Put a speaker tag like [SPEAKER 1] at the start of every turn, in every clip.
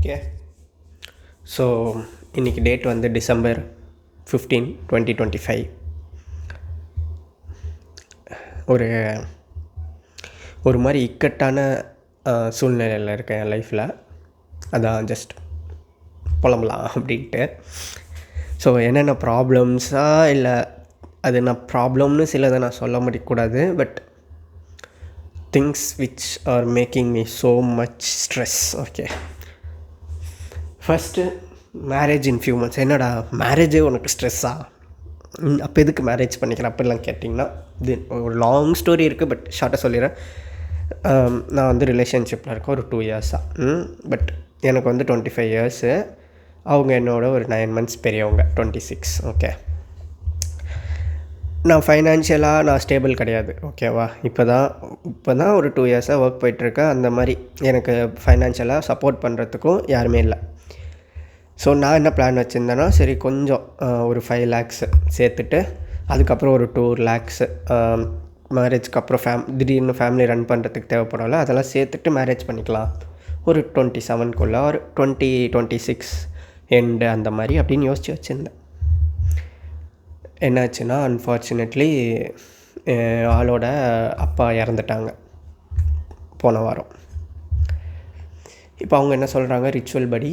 [SPEAKER 1] Okay. So இன்றைக்கி date வந்து December 15, 2025. ஒரு மாதிரி இக்கட்டான சூழ்நிலையில் இருக்கேன் என் லைஃப்பில். அதான் ஜஸ்ட் புலம்பலாம் அப்படின்ட்டு. ஸோ என்னென்ன ப்ராப்ளம்ஸாக இல்லை அது நான் ப்ராப்ளம்னு சிலதை நான் சொல்ல முடியக்கூடாது. But things which are making me so much stress. Okay, first marriage in few months. என்னடா மேரேஜே உனக்கு ஸ்ட்ரெஸ்ஸா? அப்போ எதுக்கு மேரேஜ் பண்ணிக்கிறேன் அப்படிலாம் கேட்டிங்கன்னா, இது ஒரு லாங் ஸ்டோரி இருக்குது. பட் ஷார்ட்டாக சொல்லிடுறேன். நான் வந்து ரிலேஷன்ஷிப்பில் இருக்கேன் ஒரு 2 இயர்ஸாக. பட் எனக்கு வந்து 25 இயர்ஸு. அவங்க என்னோட ஒரு 9 months பெரியவங்க, 26. ஓகே, நான் ஃபைனான்ஷியலாக நான் ஸ்டேபிள் கிடையாது. ஓகேவா? இப்போ தான் ஒரு 2 இயர்ஸாக ஒர்க் போயிட்டுருக்கேன். அந்த மாதிரி எனக்கு ஃபைனான்ஷியலாக சப்போர்ட் பண்ணுறதுக்கும் யாருமே இல்லை. ஸோ நான் என்ன பிளான் வச்சுருந்தேன்னா, சரி கொஞ்சம் ஒரு 5 lakhs சேர்த்துட்டு அதுக்கப்புறம் ஒரு 2 lakhs மேரேஜ்க்கு அப்புறம் திடீர்னு ஃபேமிலி ரன் பண்ணுறதுக்கு தேவைப்படல, அதெல்லாம் சேர்த்துட்டு மேரேஜ் பண்ணிக்கலாம் ஒரு 27 ஒரு 2026 எண்டு அந்த மாதிரி அப்படின்னு யோசித்து வச்சுருந்தேன். என்னாச்சுன்னா, அன்ஃபார்ச்சுனேட்லி ஆளோட அப்பா இறந்துட்டாங்க போன வாரம். இப்போ அவங்க என்ன சொல்கிறாங்க, ரிச்சுவல் படி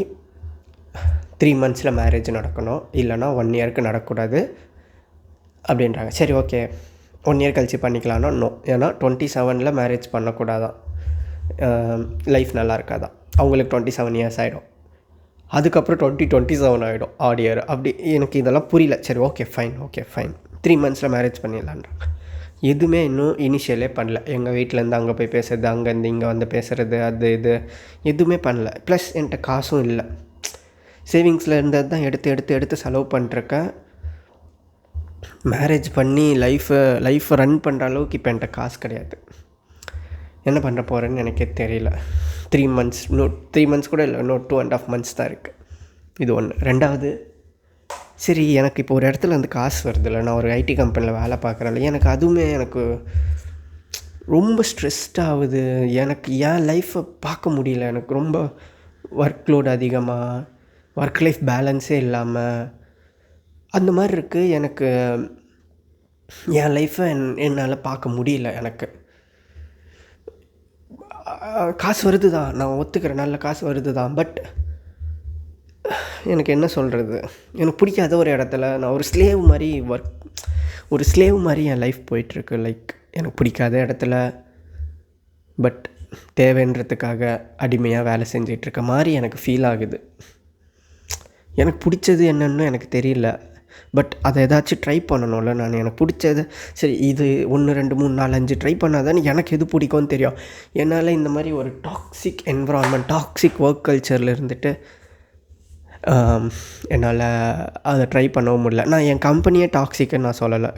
[SPEAKER 1] 3 months மேரேஜ் நடக்கணும், இல்லைனா 1 year நடக்கக்கூடாது அப்படின்றாங்க. சரி, ஓகே, 1 year கழிச்சு பண்ணிக்கலான்னா நோ. ஏன்னா 27 மேரேஜ் பண்ணக்கூடாதான், லைஃப் நல்லா இருக்காதான். அவங்களுக்கு 27 years ஆகிடும். அதுக்கப்புறம் 2027 ஆகிடும், ஆட் இயர். அப்படி எனக்கு இதெல்லாம் புரியல. சரி, ஓகே ஃபைன் 3 months மேரேஜ் பண்ணிடலான்றாங்க. எதுவுமே இன்னும் இனிஷியலே பண்ணல. எங்கள் வீட்டிலேருந்து அங்கே போய் பேசுறது, அங்கேருந்து இங்கே வந்து பேசுகிறது, அது இது எதுவுமே பண்ணல. ப்ளஸ் என்கிட்ட காசும் இல்லை. சேவிங்ஸில் இருந்தது தான் எடுத்து செலவு பண்ணிருக்கேன். மேரேஜ் பண்ணி லைஃப்பை ரன் பண்ணுற அளவுக்கு இப்போ என்கிட்ட காசு கிடையாது. என்ன பண்ண போகிறேன்னு எனக்கே தெரியல. 3 months கூட இல்லை, இன்னும் 2.5 months தான் இருக்குது. இது ஒன்று. ரெண்டாவது, சரி எனக்கு இப்போ ஒரு இடத்துல வந்து காசு வருதில்ல, நான் ஒரு ஐடி கம்பெனியில் வேலை பார்க்குறேன்ல, எனக்கு ரொம்ப ஸ்ட்ரெஸ்ட் ஆகுது. எனக்கு என் லைஃப்பை பார்க்க முடியல. எனக்கு ரொம்ப ஒர்க் லோட் அதிகமாக, ஒர்க் லைஃப் பேலன்ஸே இல்லாமல் அந்த மாதிரி இருக்குது. எனக்கு என் லைஃப்பை என்னால் பார்க்க முடியல. எனக்கு காசு வருது தான், நான் ஒத்துக்கிறேன், நல்ல காசு வருது தான். பட் எனக்கு என்ன சொல்கிறது, எனக்கு பிடிக்காத ஒரு இடத்துல நான் ஒரு ஸ்லேவ் மாதிரி என் லைஃப் போயிட்டுருக்கு. லைக் எனக்கு பிடிக்காத இடத்துல பட் தேவைன்றதுக்காக அடிமையாக வேலை செஞ்சிட்ருக்க மாதிரி எனக்கு ஃபீல் ஆகுது. எனக்கு பிடிச்சது என்னன்னு எனக்கு தெரியல. பட் அதை ஏதாச்சும் ட்ரை பண்ணணும்ல. எனக்கு பிடிச்சது சரி, இது 1 2 3 4 5 ட்ரை பண்ணாதானே எனக்கு எது பிடிக்கும்னு தெரியும். என்னால் இந்த மாதிரி ஒரு டாக்ஸிக் என்விரான்மெண்ட், டாக்ஸிக் ஒர்க் கல்ச்சரில் இருந்துட்டு என்னால் அதை ட்ரை பண்ணவும் முடியல. நான் என் கம்பெனியே டாக்ஸிக்குன்னு நான் சொல்லலை.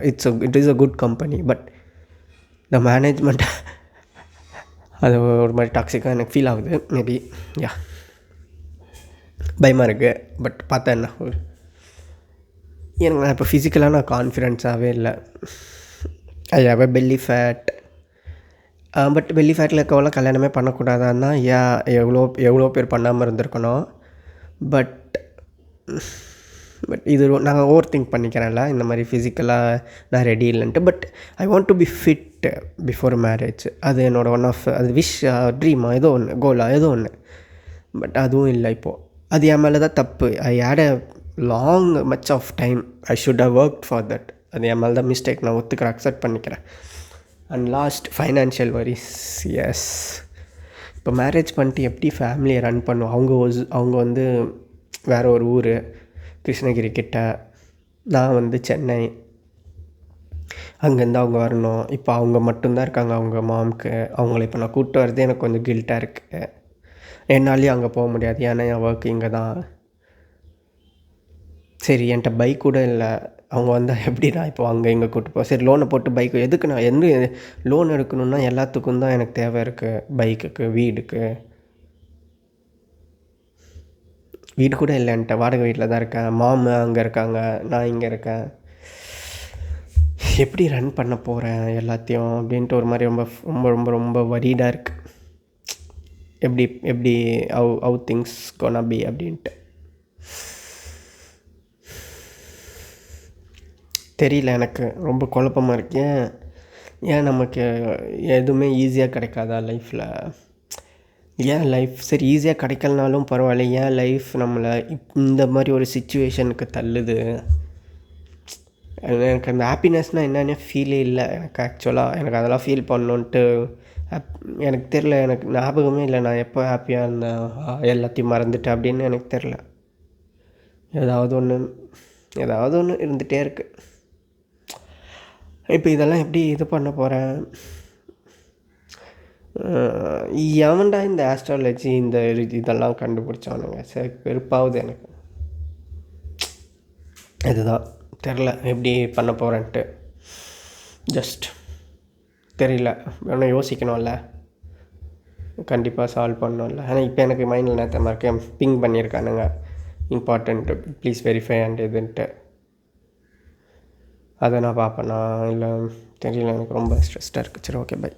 [SPEAKER 1] It is a good company. But the management அது ஒரு மாதிரி டாக்ஸிக்காக எனக்கு ஃபீல் ஆகுது. மேபி பயமாக இருக்குது. பட் பார்த்தா என்ன, எனக்கு நான் இப்போ ஃபிசிக்கலாக நான் கான்ஃபிடென்ஸாகவே இல்லை. I have a belly fat. But belly ஃபேட்டில் இருக்கவங்களாம் கல்யாணமே பண்ணக்கூடாதான்னா எவ்வளோ பேர் பண்ணாமல் இருந்திருக்கணும். பட் இது நான் ஓவர் திங்க் பண்ணிக்கிறேன்ல, இந்த மாதிரி ஃபிசிக்கலாக நான் ரெடி இல்லைன்ட்டு. But I want to be fit before marriage. அது என்னோடய அது விஷ், ட்ரீமா, ஏதோ ஒன்று, கோலா, ஏதோ ஒன்று. பட் அதுவும் இல்லை இப்போது. அது என் மேலே தான் தப்பு. I had a long much of time. I should have worked for that. அது என் மேலே தான் மிஸ்டேக். நான் ஒத்துக்கிறேன், அக்செப்ட் பண்ணிக்கிறேன். And last, financial worries. Yes, இப்போ மேரேஜ் பண்ணிட்டு எப்படி ஃபேமிலியை ரன் பண்ணுவோம்? அவங்க வந்து வேறு ஒரு ஊர், கிருஷ்ணகிரி கிட்ட. நான் வந்து சென்னை. அங்கேருந்து அவங்க வரணும். இப்போ அவங்க மட்டும்தான் இருக்காங்க, அவங்க மாம்க்கு. அவங்கள இப்போ நான் கூப்பிட்டு வரது எனக்கு கொஞ்சம் கில்ட்டாக இருக்குது. என்னாலேயும் அங்கே போக முடியாது, ஏன்னா என் ஒர்க் இங்கே தான். சரி, என்கிட்ட பைக் கூட இல்லை. அவங்க வந்தால் எப்படி நான் இப்போ அங்கே இங்கே கூப்பிட்டு போவேன்? சரி, லோனை போட்டு பைக்கு எதுக்கு? நான் லோன் எடுக்கணுன்னா எல்லாத்துக்கும் தான் எனக்கு தேவை இருக்குது. பைக்குக்கு, வீடு கூட இல்லை என்கிட்ட. வாடகை வீட்டில் தான் இருக்கேன். மாமா அங்கே இருக்காங்க, நான் இங்கே இருக்கேன். எப்படி ரன் பண்ண போகிறேன் எல்லாத்தையும் அப்படின்ட்டு ஒரு மாதிரி ரொம்ப ரொம்ப ரொம்ப ரொம்ப வரிடாக இருக்குது. எப்படி எப்படி ஹவு திங்ஸ் கோனா பி அப்படின்ட்டு. தெரியல, எனக்கு ரொம்ப குழப்பமாக இருக்கு. ஏன் நமக்கு எதுவுமே ஈஸியாக கிடைக்காதா லைஃப்பில்? ஏன் லைஃப் சரி ஈஸியாக கிடைக்கலனாலும் பரவாயில்ல, ஏன் லைஃப் நம்மளை இந்த மாதிரி ஒரு சிச்சுவேஷனுக்கு தள்ளுது? எனக்கு அந்த ஹாப்பினஸ்னால் என்னென்னே ஃபீலே இல்லை எனக்கு. ஆக்சுவலாக எனக்கு அதெல்லாம் ஃபீல் பண்ணணுன்ட்டு எனக்கு தெரில. எனக்கு ஞாபகமே இல்லை நான் எப்போ ஹாப்பியாக இருந்தேன், எல்லாத்தையும் மறந்துட்டேன் அப்படின்னு எனக்கு தெரில. ஏதாவது ஒன்று இருந்துகிட்டே இருக்குது. இப்போ இதெல்லாம் எப்படி இது பண்ண போகிறேன்? எவன்டா இந்த ஆஸ்ட்ராலஜி இதெல்லாம் கண்டுபிடிச்சானுங்க? சரி வெறுப்பாகுது எனக்கு. இதுதான் தெரில எப்படி பண்ண போகிறேன்ட்டு. ஜஸ்ட் தெரியல, வேணால் யோசிக்கணும்ல, கண்டிப்பாக சால்வ் பண்ணணும்ல. ஆனால் இப்போ எனக்கு மைண்டில் நேற்று இருக்கேன், பிங் பண்ணியிருக்கானுங்க இம்பார்ட்டண்ட்டு ப்ளீஸ் வெரிஃபை அண்ட் இதுன்ட்டு. அதை நான் பார்ப்பேனா இல்லை தெரியல, எனக்கு ரொம்ப ஸ்ட்ரெஸ்டாக இருக்குது. சரி ஓகே பை.